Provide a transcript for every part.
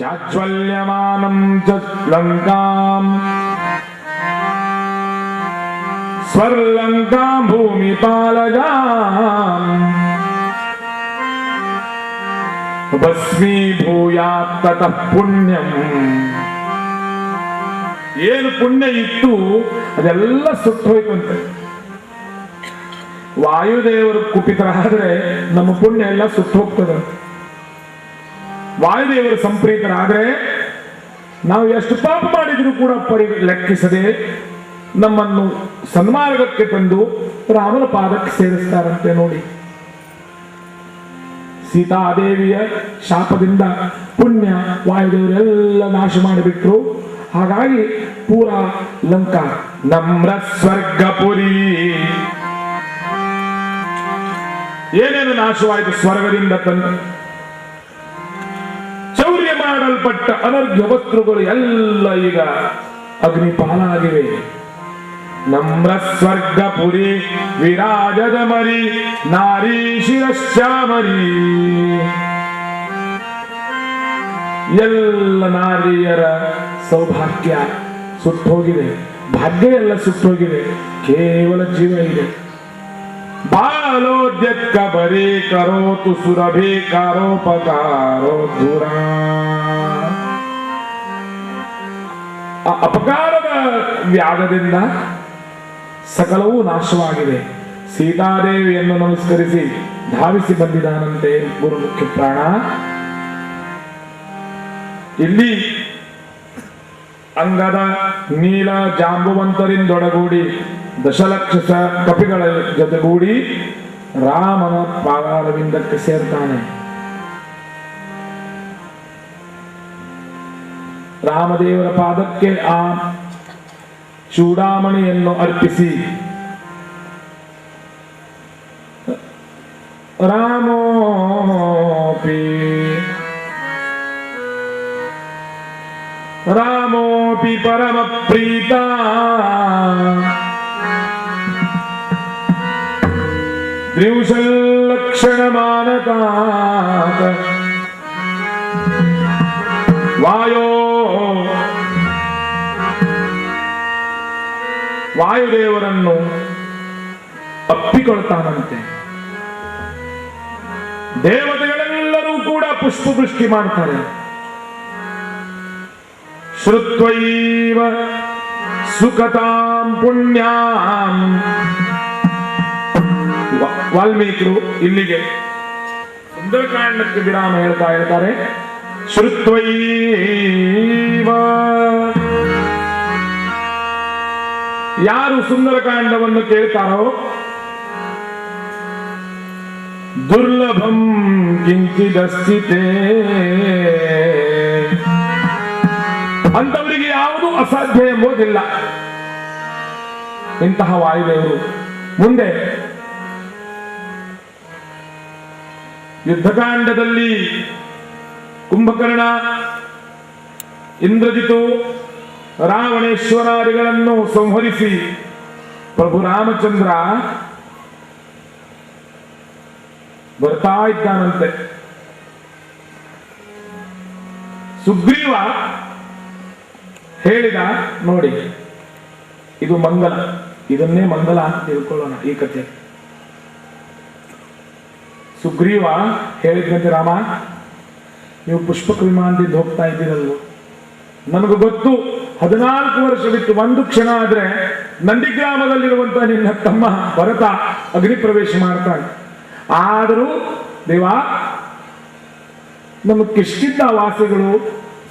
ಜಾಜ್ವಲ್ಯಮಾನಂ ಚ ಲಂಕಾಂ ಸ್ವರ್ಲಂಕಾಂ ಭೂಮಿಪಾಲಜಾಂ ಭಸ್ಮೀಭೂಯಾತ್ ತತಃ ಪುಣ್ಯಂ. ಏನು ಪುಣ್ಯ ಇತ್ತು ಅದೆಲ್ಲ ಸುಟ್ಟೋಯ್ತಂತೆ. ವಾಯುದೇವರು ಕುಪಿತರಾದ್ರೆ ನಮ್ಮ ಪುಣ್ಯ ಎಲ್ಲ ಸುಟ್ಟು ಹೋಗ್ತದೆ. ವಾಯುದೇವರು ಸಂಪ್ರೀತರಾದ್ರೆ ನಾವು ಎಷ್ಟು ಪಾಪ ಮಾಡಿದ್ರು ಕೂಡ ಲೆಕ್ಕಿಸದೆ ನಮ್ಮನ್ನು ಸನ್ಮಾರ್ಗಕ್ಕೆ ತಂದು ರಾಮನ ಪಾದಕ್ಕೆ ಸೇರಿಸ್ತಾರಂತೆ. ನೋಡಿ, ಸೀತಾದೇವಿಯ ಶಾಪದಿಂದ ಪುಣ್ಯ ವಾಯುದೇವರೆಲ್ಲ ನಾಶ ಮಾಡಿಬಿಟ್ರು. ಹಾಗಾಗಿ ಪೂರಾ ಲಂಕಾ ನಮ್ರ ಸ್ವರ್ಗಪುರಿ ಏನೇನು ನಾಶವಾಯಿತು ಸ್ವರ್ಗದಿಂದ ತಂದು ಚೌರ್ಯ ಮಾಡಲ್ಪಟ್ಟ ಅನರ್ಘ್ಯ ವಸ್ತುಗಳು ಎಲ್ಲ ಈಗ ಅಗ್ನಿಪಾಲಾಗಿವೆ. ನಮ್ರ ಸ್ವರ್ಗಪುರಿ ವಿರಾಜದ ಮರಿ ನಾರೀ ಶಿರಶ್ಚಾಮರಿ. ಎಲ್ಲ ನಾರಿಯರ ಸೌಭಾಗ್ಯ ಸುಟ್ಟೋಗಿದೆ, ಭಾಗ್ಯ ಎಲ್ಲ ಸುಟ್ಟೋಗಿದೆ, ಕೇವಲ ಜೀವ ಇದೆ. ಬಾಲೋದ್ಯಕ್ಕ ಬರೀ ಕರೋತು ಸುರಭಿ ಕಾರೋಪಕಾರೋ ದೂರ. ಅಪಕಾರದ ವ್ಯಾಧದಿಂದ ಸಕಲವೂ ನಾಶವಾಗಿದೆ. ಸೀತಾದೇವಿಯನ್ನು ನಮಸ್ಕರಿಸಿ ಧಾವಿಸಿ ಬಂದಿದ್ದಾನಂತೆ ಗುರು ಮುಖ್ಯ ಪ್ರಾಣ. ಇಲ್ಲಿ ಅಂಗದ ನೀಲ ಜಾಂಬುವಂತರಿಂದೊಡಗೂಡಿ ದಶಲಕ್ಷ ಕಪಿಗಳ ಜೊತೆಗೂಡಿ ರಾಮನ ಪಾದಾರವಿಂದಕ್ಕೆ ಸೇರ್ತಾನೆ. ರಾಮದೇವರ ಪಾದಕ್ಕೆ ಆ ಚೂಡಾಮಣಿಯನ್ನು ಅರ್ಪಿಸಿ ರಾಮೋಪಿ ಪರಮ ಪ್ರೀತ ದ್ವಿಂಶಲ್ಲಕ್ಷಣ ಮಾನತಾತ ವಾಯುದೇವರನ್ನು ಅಪ್ಪಿಕೊಳ್ತಾನಂತೆ. ದೇವತೆಗಳೆಲ್ಲರೂ ಕೂಡ ಪುಷ್ಪವೃಷ್ಟಿ ಮಾಡ್ತಾರೆ. ಶ್ರುತ್ವೈವ ಸುಖತಾಂ ಪುಣ್ಯಾಂ. ವಾಲ್ಮೀಕಿರು ಇಲ್ಲಿಗೆ ಸುಂದರಕಾಂಡಕ್ಕೆ ವಿರಾಮ ಹೇಳ್ತಾರೆ. ಶ್ರುತ್ವೈವ, ಯಾರು ಸುಂದರಕಾಂಡವನ್ನು ಕೇಳ್ತಾರೋ ದುರ್ಲಭಂ ಕಿಂಚಿದಸ್ತಿತೆ, ಅಂತವರಿಗೆ ಯಾವುದೂ ಅಸಾಧ್ಯ ಎಂಬುದಿಲ್ಲ. ಇಂತಹ ವಾಯುದೇವರು ಮುಂದೆ ಯುದ್ಧಕಾಂಡದಲ್ಲಿ ಕುಂಭಕರ್ಣ, ಇಂದ್ರಜಿತು, ರಾವಣೇಶ್ವರಾದಿಗಳನ್ನು ಸಂಹರಿಸಿ ಪ್ರಭು ರಾಮಚಂದ್ರ ಬರ್ತಾ ಇದ್ದಾನಂತೆ. ಸುಗ್ರೀವ ಹೇಳಿದ, ನೋಡಿ ಇದು ಮಂಗಲ, ಇದನ್ನೇ ಮಂಗಲ ಅಂತ ತಿಳ್ಕೊಳ್ಳೋಣ ಈ ಕಥೆ. ಸುಗ್ರೀವ ಹೇಳಿದಂತೆ, ರಾಮ ನೀವು ಪುಷ್ಪಕ ವಿಮಾನದಿಂದ ಹೋಗ್ತಾ ಇದ್ದೀರಲ್ವ, ನನಗೂ ಗೊತ್ತು 14 ವರ್ಷ ಬಿಟ್ಟು ಒಂದು ಕ್ಷಣ ಆದ್ರೆ ನಂದಿಗ್ರಾಮದಲ್ಲಿರುವಂತಹ ನಿನ್ನ ತಮ್ಮ ಭರತ ಅಗ್ನಿ ಪ್ರವೇಶ ಮಾಡ್ತಾನೆ. ಆದರೂ ದೇವ, ನಮ್ಮ ಕಿಷ್ಕಿಂಧ ವಾಸಿಗಳು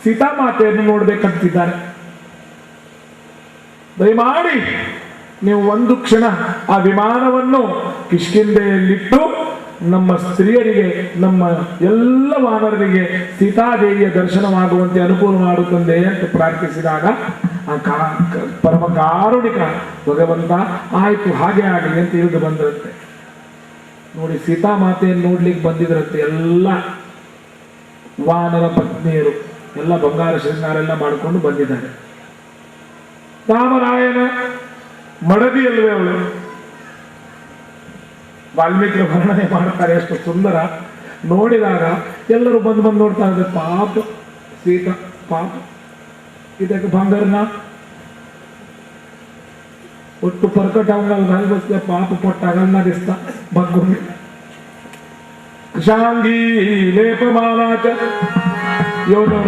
ಸೀತಾಮಾತೆಯನ್ನು ನೋಡ್ಬೇಕಂತಿದ್ದಾರೆ. ದಯಮಾಡಿ ನೀವು ಒಂದು ಕ್ಷಣ ಆ ವಿಮಾನವನ್ನು ಕಿಷ್ಕಿಂಧೆಯಲ್ಲಿಟ್ಟು ನಮ್ಮ ಸ್ತ್ರೀಯರಿಗೆ, ನಮ್ಮ ಎಲ್ಲ ವಾನರರಿಗೆ ಸೀತಾದೇವಿಯ ದರ್ಶನವಾಗುವಂತೆ ಅನುಕೂಲ ಮಾಡುತ್ತಂದೆ ಅಂತ ಪ್ರಾರ್ಥಿಸಿದಾಗ ಆ ಪರಮ ಕಾರುಣಿಕ ಭಗವಂತ ಆಯ್ತು ಹಾಗೆ ಆಗಲಿ ಅಂತ ಇಳಿದು ಬಂದಿರುತ್ತೆ. ನೋಡಿ, ಸೀತಾಮಾತೆಯನ್ನು ನೋಡ್ಲಿಕ್ಕೆ ಬಂದಿದ್ರಂತೆ ಎಲ್ಲ ವಾನರ ಪತ್ನಿಯರು, ಎಲ್ಲ ಬಂಗಾರ ಶೃಂಗಾರೆಲ್ಲ ಮಾಡಿಕೊಂಡು ಬಂದಿದ್ದಾರೆ. ರಾಮರಾಯನ ಮಡದಿಯಲ್ವೇ ಅವಳು. ವಾಲ್ಮೀಕಿ ವರ್ಣನೆ ಮಾಡ್ತಾರೆ, ಎಷ್ಟು ಸುಂದರ. ನೋಡಿದಾಗ ಎಲ್ಲರೂ ಬಂದು ನೋಡ್ತಾ ಇದ್ದಾರೆ. ಪಾಪ ಸೀತಾ ಪಾಪ ಇದಕ್ಕೆ ಬಂಗಾರನ ಒಟ್ಟು ಪರ್ಕಟ घाल बसल्या पाप पोट्टागलना दिसता बघून ಶಾಂಗಿ ಲೇಪಮಾಲಾಚ ಯೋನು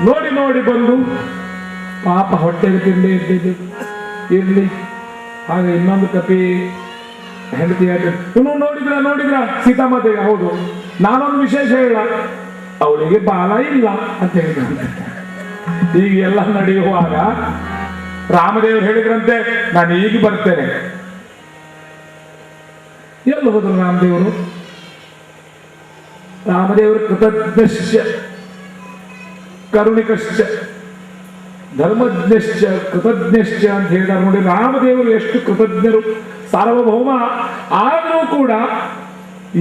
ನೋಡಿ ನೋಡಿ ಬಂದು ಪಾಪ ಹೊಟ್ಟೆಗೆ ತಿಂಡಿ ಇದ್ದಿದ್ದು ಇರ್ಲಿ. ಹಾಗೆ ಇನ್ನೊಂದು ಕಪಿ ಹೆಂಡತಿ ಇನ್ನು ನೋಡಿದ್ರ ಸೀತಾಮಾತೆಗೆ ಹೌದು ನಾನೊಂದು ವಿಶೇಷ ಹೇಳ ಅವಳಿಗೆ ಬಾಲ ಇಲ್ಲ ಅಂತ ಹೇಳಿದ್ರಂತೆ. ಈಗ ಎಲ್ಲ ನಡೆಯುವಾಗ ರಾಮದೇವರು ಹೇಳಿದ್ರಂತೆ ನಾನು ಈಗ ಬರ್ತೇನೆ. ಎಲ್ಲಿ ಹೋದ್ರು ರಾಮದೇವರು? ರಾಮದೇವರು ಕೃತಜ್ಞಶ್ಚ ಕರುಣಿಕಶ್ಚ ಧರ್ಮಜ್ಞಶ್ಚ ಕೃತಜ್ಞಶ್ಚ ಅಂತ ಹೇಳಿದಾರೆ ನೋಡಿ. ರಾಮದೇವರು ಎಷ್ಟು ಕೃತಜ್ಞರು, ಸಾರ್ವಭೌಮ. ಆದರೂ ಕೂಡ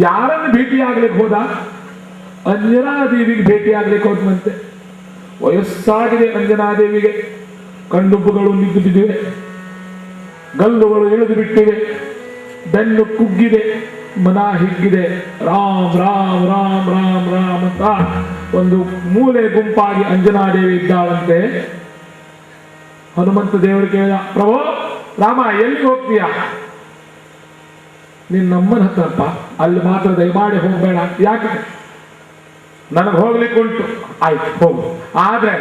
ಯಾರನ್ನು ಭೇಟಿಯಾಗ್ಲಿಕ್ಕೆ ಹೋದ? ಅಂಜನಾದೇವಿಗೆ ಭೇಟಿಯಾಗ್ಲಿಕ್ಕೆ ಹೋದಂತೆ. ವಯಸ್ಸಾಗಿದೆ ಅಂಜನಾದೇವಿಗೆ, ಕಣ್ಣುಬ್ಬುಗಳು ನಿದ್ದು ಬಿದ್ದಿವೆ, ಗಲ್ಲುಗಳು ಇಳಿದು ಬಿಟ್ಟಿವೆ, ಬೆನ್ನು ಕುಗ್ಗಿದೆ, ಮನ ಹಿಗ್ಗಿದೆ. ರಾಮ್ ರಾಮ್ ರಾಮ್ ರಾಮ್ ರಾಮ್ ಅಂತ ಒಂದು ಮೂಲೆ ಗುಂಪಾಗಿ ಅಂಜನಾದೇವಿ ಇದ್ದಾಳಂತೆ. ಹನುಮಂತ ದೇವರು ಕೇಳಿದ, ಪ್ರಭು ರಾಮ ಎಲ್ಲಿಗೆ ಹೋಗ್ತೀಯ? ನೀನ್ ನಮ್ಮನ ಹತ್ರಪ್ಪ, ಅಲ್ಲಿ ಮಾತ್ರ ದಯಮಾಡಿ ಹೋಗ್ಬೇಡ. ಯಾಕೆ? ನನಗೆ ಹೋಗ್ಲಿಕ್ಕೆ ಉಂಟು. ಆಯ್ತು ಹೋಗು, ಆದ್ರೆ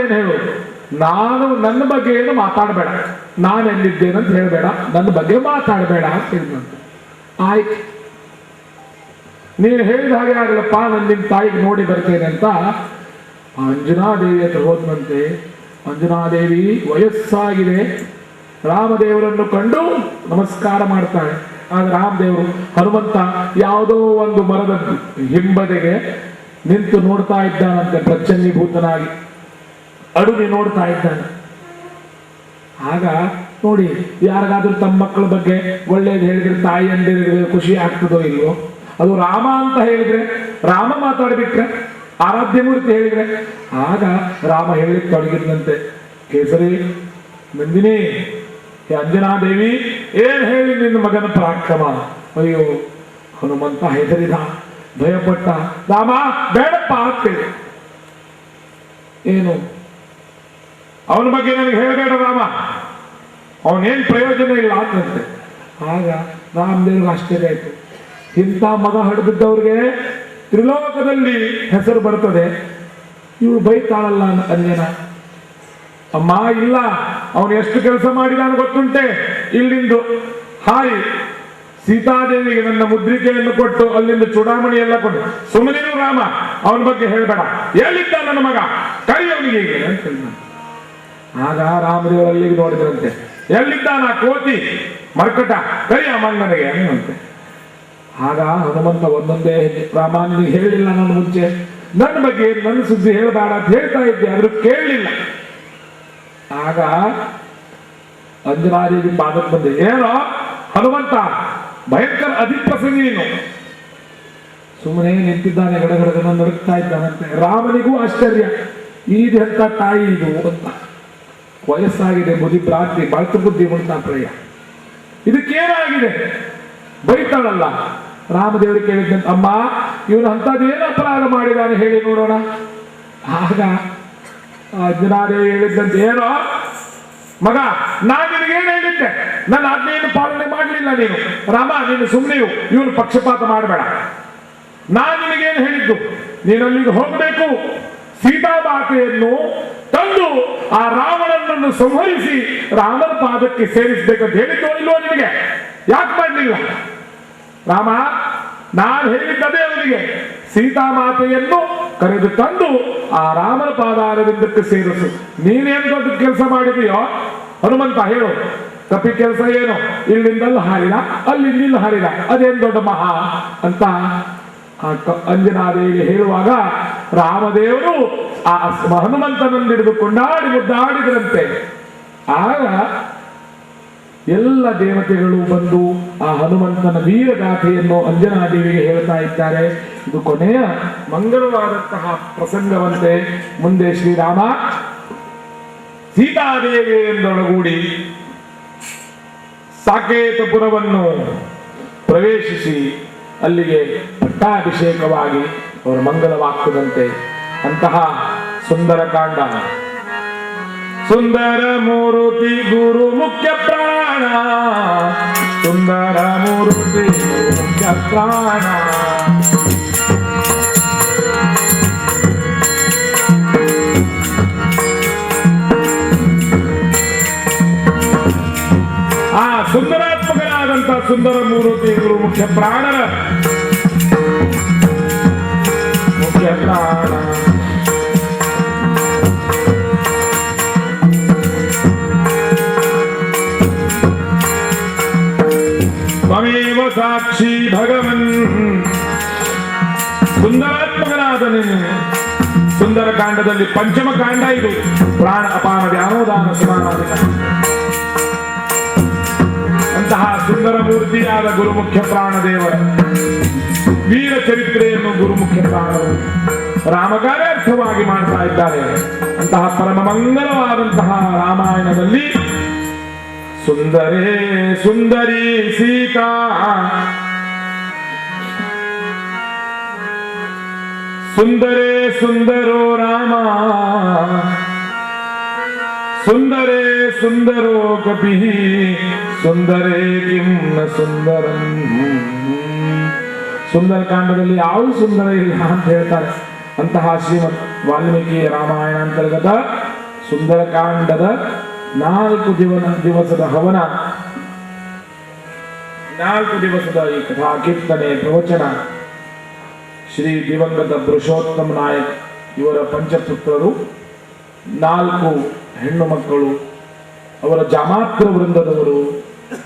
ಏನ್ ಹೇಳು, ನಾನು ನನ್ನ ಬಗ್ಗೆ ಏನು ಮಾತಾಡಬೇಡ, ನಾನು ಎಲ್ಲಿದ್ದೇನೆ ಅಂತ ಹೇಳಬೇಡ, ನನ್ನ ಬಗ್ಗೆ ಮಾತಾಡಬೇಡ ಅಂತ ಹೇಳಿದಂತೆ. ಆಯ್ತು ನೀನು ಹೇಳಿದ ಹಾಗೆ ಆಗಲಪ್ಪ, ನಾನು ನಿಮ್ಮ ತಾಯಿಗೆ ನೋಡಿ ಬರ್ತೇನೆ ಅಂತ ಅಂಜನಾದೇವಿ ಹತ್ರ ಹೋದಂತೆ. ಅಂಜನಾದೇವಿ ವಯಸ್ಸಾಗಿದೆ, ರಾಮದೇವರನ್ನು ಕಂಡು ನಮಸ್ಕಾರ ಮಾಡ್ತಾಳೆ. ಆಗ ರಾಮದೇವರು ಹನುಮಂತ ಯಾವುದೋ ಒಂದು ಮರದ ಹಿಂಬದೆಗೆ ನಿಂತು ನೋಡ್ತಾ ಇದ್ದಾನಂತೆ, ಪ್ರಚನ್ನೀಭೂತನಾಗಿ ಅಡುಗೆ ನೋಡ್ತಾ ಇದ್ದಾನೆ. ಆಗ ನೋಡಿ, ಯಾರಿಗಾದ್ರೂ ತಮ್ಮ ಮಕ್ಕಳ ಬಗ್ಗೆ ಒಳ್ಳೇದು ಹೇಳಿದ್ರೆ ತಾಯಿ ಅಂದಿದ್ರೆ ಖುಷಿ ಆಗ್ತದೋ ಇಲ್ವೋ? ಅದು ರಾಮ ಅಂತ ಹೇಳಿದ್ರೆ, ರಾಮ ಮಾತಾಡ್ಬಿಟ್ರೆ, ಆರಾಧ್ಯ ಮೂರ್ತಿ ಹೇಳಿದ್ರೆ, ಆಗ ರಾಮ ಹೇಳಿಕ್ ತೊಡಗಿದ್ದಂತೆ. ಕೇಸರಿ ನಂದಿನಿ, ಅಂಜನಾದೇವಿ ಏನ್ ಹೇಳಿ ನಿನ್ನ ಮಗನ ಪರಾಕ್ರಮ. ಅಯ್ಯೋ ಹನುಮಂತ ಹೆದರಿದ, ಭಯಪಟ್ಟ. ರಾಮ ಬೇಡಪ್ಪ ಆಗ್ತೇವೆ, ಏನು ಅವನ ಬಗ್ಗೆ ನನಗೆ ಹೇಳಬೇಡ ರಾಮ, ಅವನೇನ್ ಪ್ರಯೋಜನ ಇಲ್ಲ ಅಂತಂತೆ. ಆಗ ರಾಮದೇವ್ರಿಗೆ ಆಶ್ಚರ್ಯ ಆಯ್ತು. ಇಂಥ ಮಗ ಹಡ್ದಿದ್ದವ್ರಿಗೆ ತ್ರಿಲೋಕದಲ್ಲಿ ಹೆಸರು ಬರ್ತದೆ, ಇವಳು ಬೈತಾಳಲ್ಲ ಅಂಜನ. ಅಮ್ಮ ಇಲ್ಲ, ಅವನು ಎಷ್ಟು ಕೆಲಸ ಮಾಡಿದಾನ ಗೊತ್ತುಂಟೆ. ಇಲ್ಲಿಂದು ಹಾರಿ ಸೀತಾದೇವಿಗೆ ನನ್ನ ಮುದ್ರಿಕೆಯನ್ನು ಕೊಟ್ಟು ಅಲ್ಲಿಂದ ಚೂಡಾಮಣಿ ಎಲ್ಲ ಕೊಟ್ಟು ಸುಮ್ಮನಿರು ರಾಮ, ಅವನ ಬಗ್ಗೆ ಹೇಳಬೇಡ. ಎಲ್ಲಿದ್ದ ನನ್ನ ಮಗ, ಕರಿ ಅವನಿಗೆ ಹೀಗೆ ಅಂತ ಹೇಳಿದ. ಆಗ ರಾಮದೇವರು ಅಲ್ಲಿಗೆ ನೋಡಿದ್ರಂತೆ. ಎಲ್ಲಿದ್ದಾನ ಕೋತಿ ಮರ್ಕಟ, ಕರಿ ಆ ಮಣ್ಣನಿಗೆ ಅನ್ನುವಂತೆ. ಆಗ ಹನುಮಂತ ಒಂದೊಂದೇ ರಾಮ ನಿನಗೆ ಹೇಳಿಲ್ಲ ನನ್ನ ಮುಂಚೆ, ನನ್ನ ಬಗ್ಗೆ ನನ್ನ ಸುದ್ದಿ ಹೇಳಬೇಡ ಅಂತ ಹೇಳ್ತಾ ಇದ್ದೆ, ಆದ್ರೂ ಕೇಳಲಿಲ್ಲ. ಆಗ ಅಂಜನಾದೇವಿ ಪಾದಕ್ಕೆ ಬಂದೆ. ಏನೋ ಹನುಮಂತ ಭಯಂಕರ ಅಧಿಪ್ರಸಂಗಿ ನೀನು. ಸುಮ್ಮನೆ ನಿಂತಿದ್ದಾನೆ, ಗಡಗಡಗನ ನಡುಕ್ತಾ ಇದ್ದಾನಂತೆ. ರಾಮನಿಗೂ ಆಶ್ಚರ್ಯ, ಈದೆಂತ ತಾಯಿ ಇದು ಅಂತ. ವಯಸ್ಸಾಗಿದೆ, ಬುದ್ಧಿ ಭ್ರಾಂತಿ, ಬಳತು ಬುದ್ಧಿ ಮುಳ್ತಾಪ್ರಯ್ಯ, ಇದಕ್ಕೇನಾಗಿದೆ ಬೈತಾಳಲ್ಲ. ರಾಮದೇವರಿಗೆ ಕೇಳಿದ್ದಂತೆ, ಅಮ್ಮ ಇವನು ಅಂಥದ್ದೇನು ಅಪರಾಧ ಮಾಡಿದಾನೆ ಹೇಳಿ ನೋಡೋಣ. ಆಗ ಅಂಜನಾದೇವಿ ಹೇಳಿದ್ದಂತೆ, ಏನೋ ಮಗ, ನಾನು ನಿನಗೇನು ಹೇಳಿದ್ದೆ, ನನ್ನ ಆಜ್ಞೆಯನ್ನು ಪಾಲನೆ ಮಾಡಲಿಲ್ಲ ನೀನು. ರಾಮ ನೀನು ಸುಮ್ಮನೆಯು, ಇವನು ಪಕ್ಷಪಾತ ಮಾಡಬೇಡ. ನಾನು ನಿನಗೇನು ಹೇಳಿದ್ದು, ನೀನು ಅಲ್ಲಿಗೆ ಹೋಗಬೇಕು, ಸೀತಾಮಾತೆಯನ್ನು ತಂದು ಆ ರಾವಣನನ್ನು ಸಂಹರಿಸಿ ರಾಮನ ಪಾದಕ್ಕೆ ಸೇರಿಸಬೇಕಂತ ಹೇಳಿದ್ದು ಇಲ್ವೋ ನಿನಗೆ? ಯಾಕೆ ಮಾಡಲಿಲ್ಲ? ರಾಮ ನಾನು ಹೇಳಿದ್ದದೇ ಅವನಿಗೆ, ಸೀತಾಮಾತೆಯನ್ನು ಕರೆದು ತಂದು ಆ ರಾಮನ ಪಾದಾರವಿಂದಕ್ಕೆ ಸೇರಿಸು. ನೀನೇನು ದೊಡ್ಡ ಕೆಲಸ ಮಾಡಿದೆಯೋ ಹನುಮಂತ ಹೇಳು. ಕಪಿ ಕೆಲಸ ಏನು? ಇಲ್ಲಿಂದಲ್ಲ ಹಾರಿದ, ಅಲ್ಲಿಂದ ಹಾರಿದ, ಅದೇನು ದೊಡ್ಡ ಮಹಾ ಅಂತ ಅಂಜನಾದೇವಿ ಹೇಳುವಾಗ ರಾಮದೇವರು ಆ ಹನುಮಂತನನ್ನು ಹಿಡಿದು ಕೊಂಡಾಡಿ ಮುದ್ದಾಡಿದ್ರಂತೆ. ಆಗ ಎಲ್ಲ ದೇವತೆಗಳು ಬಂದು ಆ ಹನುಮಂತನ ವೀರಗಾಥೆಯನ್ನು ಅಂಜನಾದೇವಿಗೆ ಹೇಳ್ತಾ ಇದ್ದಾರೆ. ಇದು ಕೊನೆಯ ಮಂಗಳವಾದಂತಹ ಪ್ರಸಂಗವಂತೆ. ಮುಂದೆ ಶ್ರೀರಾಮ ಸೀತಾದೇವಿಯೊಂದೊಡಗೂಡಿ ಸಾಕೇತಪುರವನ್ನು ಪ್ರವೇಶಿಸಿ ಅಲ್ಲಿಗೆ ಪಟ್ಟಾಭಿಷೇಕವಾಗಿ ಅವರ ಮಂಗಲವಾಗ್ತದಂತೆ. ಅಂತಹ ಸುಂದರಕಾಂಡ. ಸುಂದರ ಮೂರ್ತಿ ಗುರು ಮುಖ್ಯ ಪ್ರಾಣ, ಸುಂದರ ಮೂರ್ತಿ ಮುಖ್ಯ ಪ್ರಾಣ. ಆ ಸುಂದರಾತ್ಮಕನಾದಂಥ ಸುಂದರ ಮೂರ್ತಿ ಗುರು ಮುಖ್ಯ ಪ್ರಾಣರ ಮುಖ್ಯ ಪ್ರಾಣ. ತ್ವಮೇವ ಸಾಕ್ಷಿ ಭಗವನ್. ಸುಂದರಾತ್ಮಕನಾದ ನೀನು. ಸುಂದರ ಕಾಂಡದಲ್ಲಿ ಪಂಚಮ ಕಾಂಡ ಇದು. ಪ್ರಾಣ ಅಪಾನ ಧ್ಯಾನೋದಾನ ಸಮಾನಾಧಿಕ. ಅಂತಹ ಸುಂದರ ಮೂರ್ತಿಯಾದ ಗುರುಮುಖ್ಯ ಪ್ರಾಣದೇವರ ವೀರ ಚರಿತ್ರೆಯನ್ನು ಗುರುಮುಖ್ಯ ಪ್ರಾಣರು ರಾಮಕಾರ್ಯಾರ್ಥವಾಗಿ ಮಾಡ್ತಾ ಇದ್ದಾರೆ. ಅಂತಹ ಪರಮ ಮಂಗಲವಾದಂತಹ ರಾಮಾಯಣದಲ್ಲಿ ಸುಂದರೇ ಸುಂದರಿ ಸೀತಾ, ಸುಂದರೇ ಸುಂದರೋ ರಾಮ, ಸುಂದರೇ ಸುಂದರೋ ಕಪಿ, ಸುಂದರೇ ಕಿಂ ನ ಸುಂದರಂ. ಸುಂದರಕಾಂಡದಲ್ಲಿ ಯಾವುದು ಸುಂದರ ಇಲ್ಲ ಅಂತ ಹೇಳ್ತಾರೆ. ಅಂತಹ ಶ್ರೀಮದ್ ವಾಲ್ಮೀಕಿ ರಾಮಾಯಣ ಅಂತರ್ಗತ ಸುಂದರಕಾಂಡದ 4 ದಿವಸದ ಹವನ, 4 ದಿವಸದ ಈ ಕಥಾ ಕೀರ್ತನೆ ಪ್ರವಚನ ಶ್ರೀ ದಿವಂಗತ ಪುರುಷೋತ್ತಮ ನಾಯಕ್ ಇವರ ಪಂಚಪುತ್ರರು, 4 ಹೆಣ್ಣು ಮಕ್ಕಳು, ಅವರ ಜಾಮಾತ್ರ ವೃಂದದವರು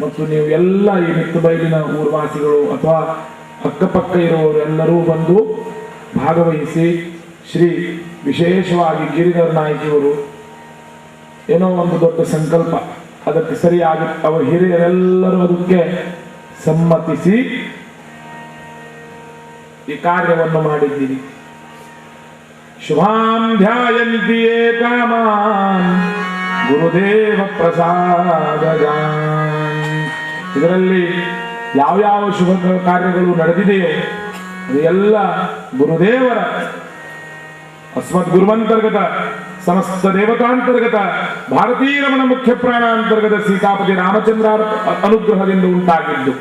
ಮತ್ತು ನೀವು ಎಲ್ಲ ಈ ನಿತ್ತುಬೈಲಿನ ಊರ್ವಾಸಿಗಳು ಅಥವಾ ಅಕ್ಕಪಕ್ಕ ಇರುವವರು ಎಲ್ಲರೂ ಬಂದು ಭಾಗವಹಿಸಿ ಶ್ರೀ ವಿಶೇಷವಾಗಿ ಗಿರಿಧರ ನಾಯಕಿಯವರು ಏನೋ ಒಂದು ದೊಡ್ಡ ಸಂಕಲ್ಪ, ಅದಕ್ಕೆ ಸರಿಯಾಗಿ ಅವರ ಹಿರಿಯರೆಲ್ಲರೂ ಅದಕ್ಕೆ ಸಮ್ಮತಿಸಿ ಈ ಕಾರ್ಯವನ್ನು ಮಾಡಿದ್ದೀರಿ. ಶುಭಾಂ ಧ್ಯಾಯಂತಿ ಏಕಾಮಾನ್ ಗುರುದೇವ ಪ್ರಸಾದಜಾನ್. ಇದರಲ್ಲಿ ಯಾವ್ಯಾವ ಶುಭ ಕಾರ್ಯಗಳು ನಡೆದಿದೆಯೋ ಅದು ಎಲ್ಲ ಗುರುದೇವರ ಅಸ್ಮತ್ ಗುರುವಂತರ್ಗತ ಸಮಸ್ತ ದೇವತಾಂತರ್ಗತ ಭಾರತೀ ರಮಣ ಮುಖ್ಯ ಪ್ರಾಣ ಅಂತರ್ಗತ ಸೀತಾಪತಿ ರಾಮಚಂದ್ರ ಅನುಗ್ರಹದಿಂದ ಉಂಟಾಗಿದ್ದು.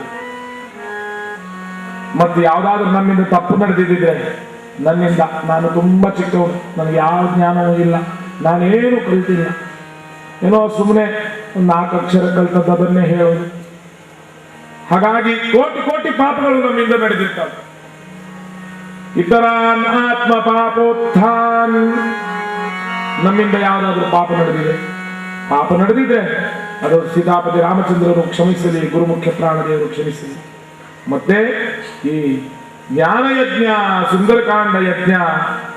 ಮತ್ತು ಯಾವುದಾದ್ರೂ ನಮ್ಮಿಂದ ತಪ್ಪು ನಡೆದಿದ್ದರೆ ನನ್ನಿಂದ, ನಾನು ತುಂಬಾ ಚಿಕ್ಕವನು, ನನಗೆ ಯಾವ ಜ್ಞಾನವೂ ಇಲ್ಲ, ನಾನೇನು ಕಲಿತಿಲ್ಲ, ಏನೋ ಸುಮ್ಮನೆ ಒಂದು 4 ಅಕ್ಷರ ಕಲಿತದ್ದು ಅದನ್ನೇ ಹೇಳೋದು. ಹಾಗಾಗಿ ಕೋಟಿ ಕೋಟಿ ಪಾಪಗಳು ನಮ್ಮಿಂದ ನಡೆದಿರ್ತವೆ. ಇತರಾನ್ ಆತ್ಮ ಪಾಪೋತ್ಥಾನ್. ನಮ್ಮಿಂದ ಯಾವುದಾದ್ರೂ ಪಾಪ ನಡೆದಿದೆ ಅದು ಸೀತಾಪತಿ ರಾಮಚಂದ್ರರು ಕ್ಷಮಿಸಲಿ, ಗುರುಮುಖ್ಯ ಪ್ರಾಣದೇವರು ಕ್ಷಮಿಸಲಿ. ಮತ್ತೆ ಈ ಜ್ಞಾನಯಜ್ಞ, ಸುಂದರಕಾಂಡ ಯಜ್ಞ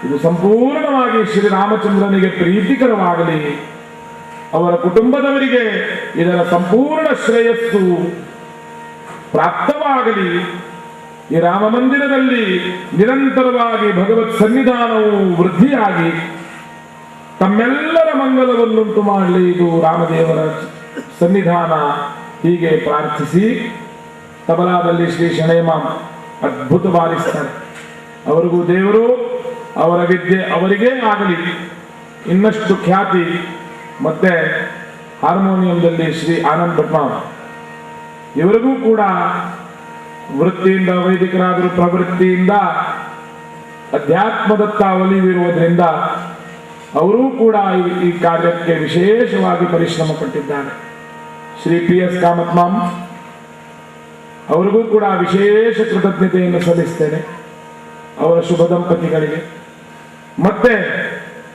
ಇದು ಸಂಪೂರ್ಣವಾಗಿ ಶ್ರೀರಾಮಚಂದ್ರನಿಗೆ ಪ್ರೀತಿಕರವಾಗಲಿ, ಅವರ ಕುಟುಂಬದವರಿಗೆ ಇದರ ಸಂಪೂರ್ಣ ಶ್ರೇಯಸ್ಸು ಪ್ರಾಪ್ತವಾಗಲಿ. ಈ ರಾಮ ಮಂದಿರದಲ್ಲಿ ನಿರಂತರವಾಗಿ ಭಗವತ್ ಸನ್ನಿಧಾನವು ವೃದ್ಧಿಯಾಗಿ ತಮ್ಮೆಲ್ಲರ ಮಂಗಲವನ್ನುಂಟು ಮಾಡಲಿ. ಇದು ರಾಮದೇವರ ಸನ್ನಿಧಾನ. ಹೀಗೆ ಪ್ರಾರ್ಥಿಸಿ ತಬಲಾದಲ್ಲಿ ಶ್ರೀ ಶಣೇಮಾಂ ಅದ್ಭುತ ಬಾರಿಸ್ತಾರೆ. ಅವರಿಗೂ ದೇವರು ಅವರ ವಿದ್ಯೆ ಅವರಿಗೇ ಆಗಲಿ, ಇನ್ನಷ್ಟು ಖ್ಯಾತಿ. ಮತ್ತೆ ಹಾರ್ಮೋನಿಯಂದಲ್ಲಿ ಶ್ರೀ ಆನಂದ್ ಭಟ್ಮಾವ್ ಇವರಿಗೂ ಕೂಡ ವೃತ್ತಿಯಿಂದ ವೈದಿಕರಾದರೂ ಪ್ರವೃತ್ತಿಯಿಂದ ಅಧ್ಯಾತ್ಮದತ್ತ ಒಲಿವಿರುವುದರಿಂದ ಅವರೂ ಕೂಡ ಈ ಕಾರ್ಯಕ್ಕೆ ವಿಶೇಷವಾಗಿ ಪರಿಶ್ರಮ ಪಟ್ಟಿದ್ದಾರೆ. ಶ್ರೀ PS ಕಾಮತ್ಮಾಮ್ ಅವರಿಗೂ ಕೂಡ ವಿಶೇಷ ಕೃತಜ್ಞತೆಯನ್ನು ಸಲ್ಲಿಸ್ತೇನೆ, ಅವರ ಶುಭ ದಂಪತಿಗಳಿಗೆ, ಮತ್ತೆ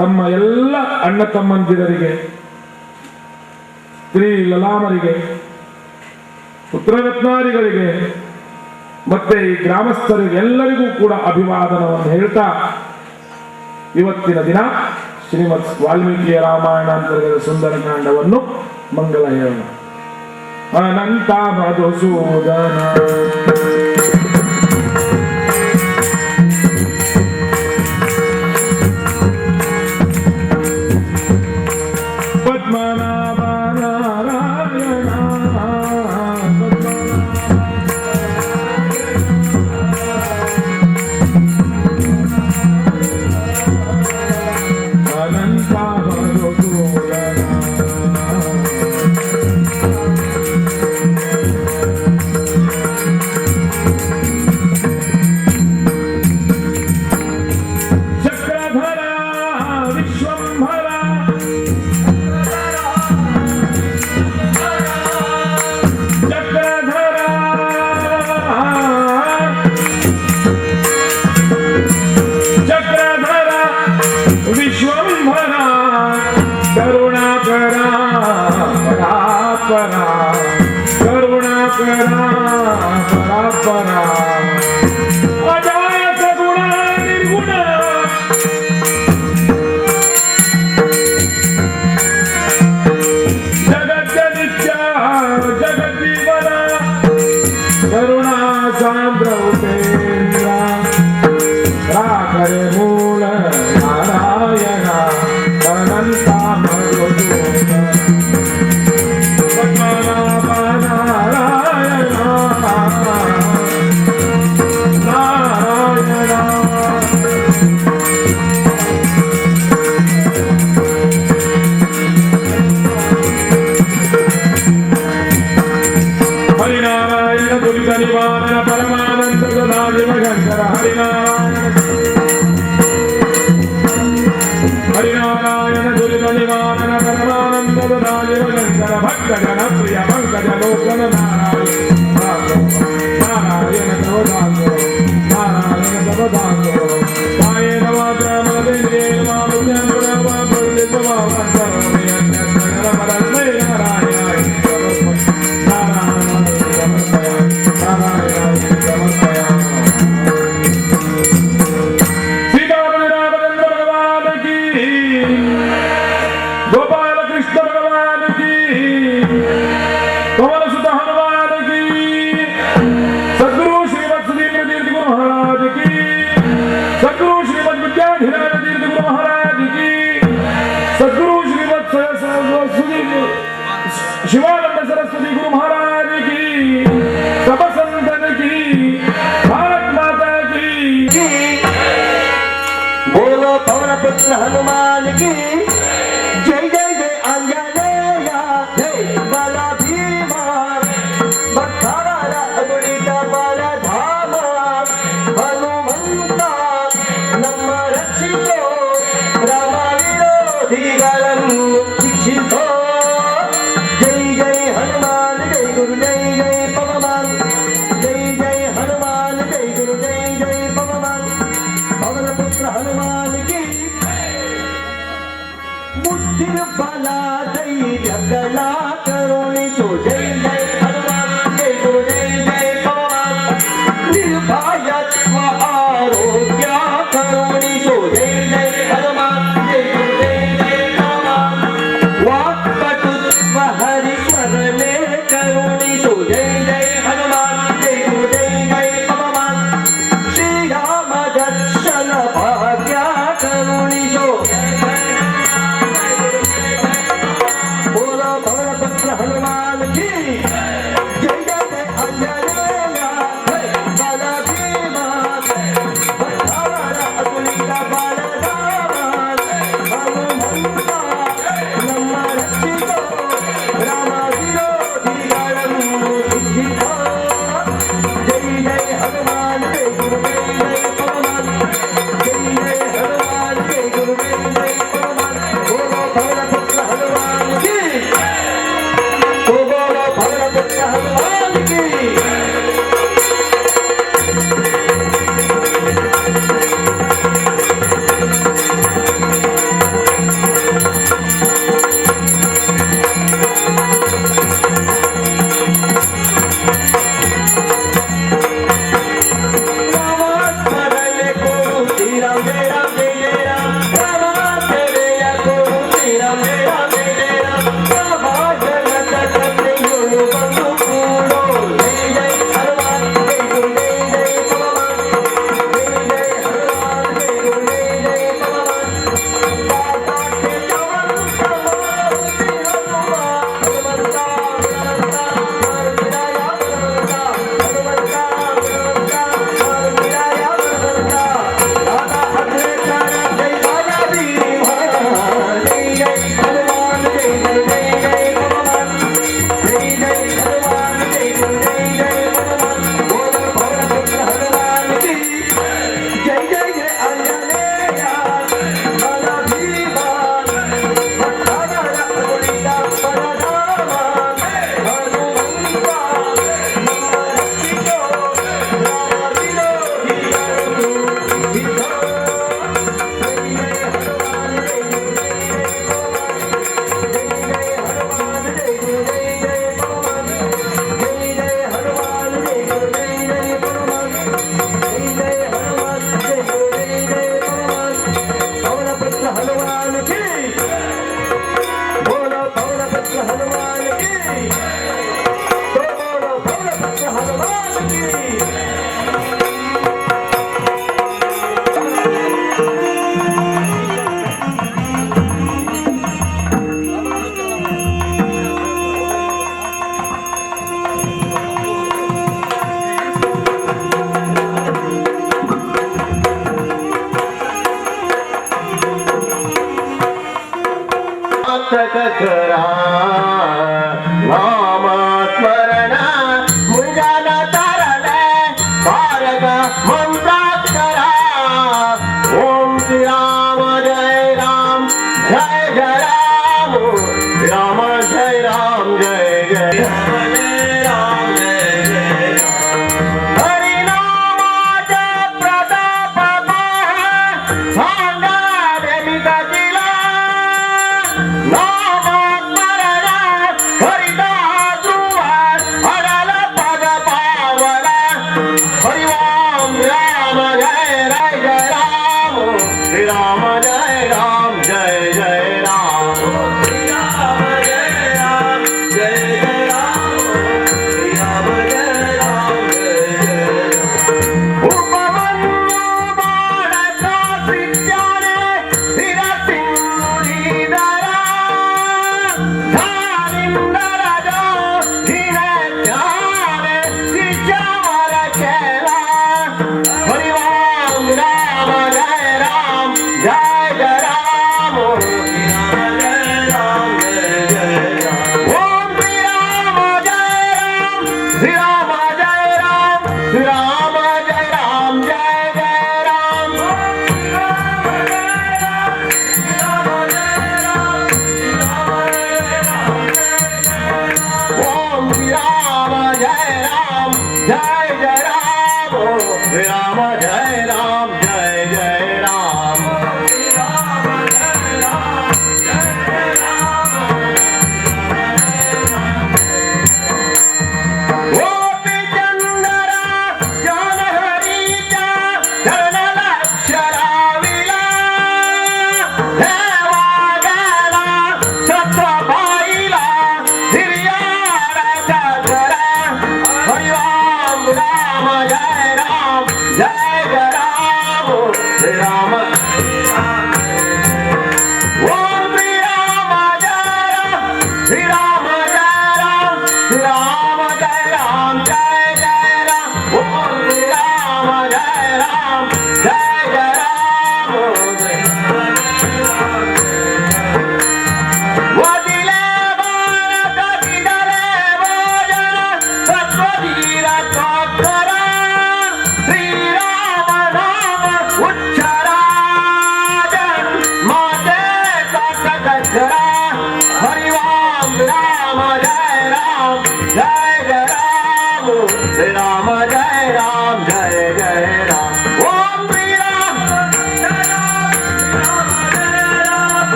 ತಮ್ಮ ಎಲ್ಲ ಅಣ್ಣ ತಮ್ಮಂದಿರರಿಗೆ, ಸ್ತ್ರೀ ಲಲಾಮರಿಗೆ, ಪುತ್ರರತ್ನಾರಿಗಳಿಗೆ, ಮತ್ತೆ ಈ ಗ್ರಾಮಸ್ಥರಿಗೆ ಎಲ್ಲರಿಗೂ ಕೂಡ ಅಭಿವಾದನವನ್ನು ಹೇಳ್ತಾ ಇವತ್ತಿನ ದಿನ ಶ್ರೀಮದ್ ವಾಲ್ಮೀಕಿಯ ರಾಮಾಯಣಾಂತರ್ಗತ ಸುಂದರಕಾಂಡವನ್ನು ಮಂಗಲ ಹೇಳೋಣ. ಅನಂತ ಮಧುಸೂದನ ಪದ್ಮನಾಭ ನಾರಾಯಣ निवारण परमानंद दायिव शंकर भक्त जन प्रिय पंकज लोचन नारायण सर्वदासो नारायण सर्वदासो कायेन वाचा मनसेन्द्रियेण वा बुद्ध्यात्मना वा प्रकृतिर्वा करोमि यज्ञस्य नरपरस्मै नारायणाय समर्पयामि नारायणाय समर्पयामि गोपाल कृष्ण भगवान की पवन सुत हनुमान की सद्गुरु श्रीमद सुधींद्र तीर्थ गुरु महाराज की सद्गुरु श्रीमद विद्याधीराज तीर्थ गुरु महाराज की सद्गुरु श्रीमद शिवानंद सरस्वती गुरु महाराज की सब संतन की भारत माता की बोलो पवन पुत्र हनुमान की जय जय जय आंजनेय जय बला भीमा भक्तारा अगुलित बल धाम हनुमंत ನಮ್ಮ ರಕ್ಷಿಸೋ ರಾಮ ವಿರೋಧಿಗಳನ್ನು ಶಿಕ್ಷಿಸೋ ಜೈ ಜೈ ಹನುಮಾನ್ ಜೈ ಗುರು ಜೈ ಜೈ ಪವಮಾನ್ ಜೈ ಜೈ ಹನುಮಾನ್ ಜೈ ಗುರು ಜೈ ಜೈ ಪವಮಾನ್ ಪವನ ಪುತ್ರ ಹನುಮಾನ್ की बुद्धिर बला धैर्य कला करुणिसो जय जय हनुमान जय गुरु जय जय पवन निर्भयत्व आरोग्य करुणिसो जय जय हनुमान जय गुरु जय जय पवन वाक्पटुत्व हरिस्मरणे करुणिसो जय जय हनुमान जय गुरु जय जय पवन श्रीराम दर्शन भाग्य करुणिसो हनुमान की जय जय जय आंजनेय जय बल भीमा भक्तारा अतुलित बल धाम हनुमंत ನಮ್ಮ ರಕ್ಷಿಸೋ ರಾಮ ವಿರೋಧಿಗಳನ್ನು ಶಿಕ್ಷಿಸೋ ಜೈ ಜೈ ಹನುಮಾನ್ ಜೈ ಗುರು ಜೈ ಜೈ ಪವಮಾನ್ ಜೈ ಜೈ ಹನುಮಾನ್ ಜೈ ಗುರು ಜೈ ಜೈ ಪವಮಾನ್ ಬೋಲೋ ಪವನ ಪುತ್ರ ಹನುಮಾನ್ की हनुमान की करा नाम स्मरण मुंजान तरले भारत मंत्र करा ओम श्री राम जय जय राम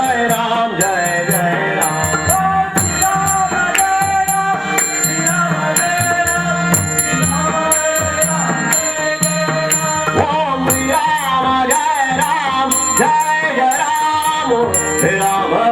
जय राम जय जय राम ओम श्री राम जय राम जय जय राम राम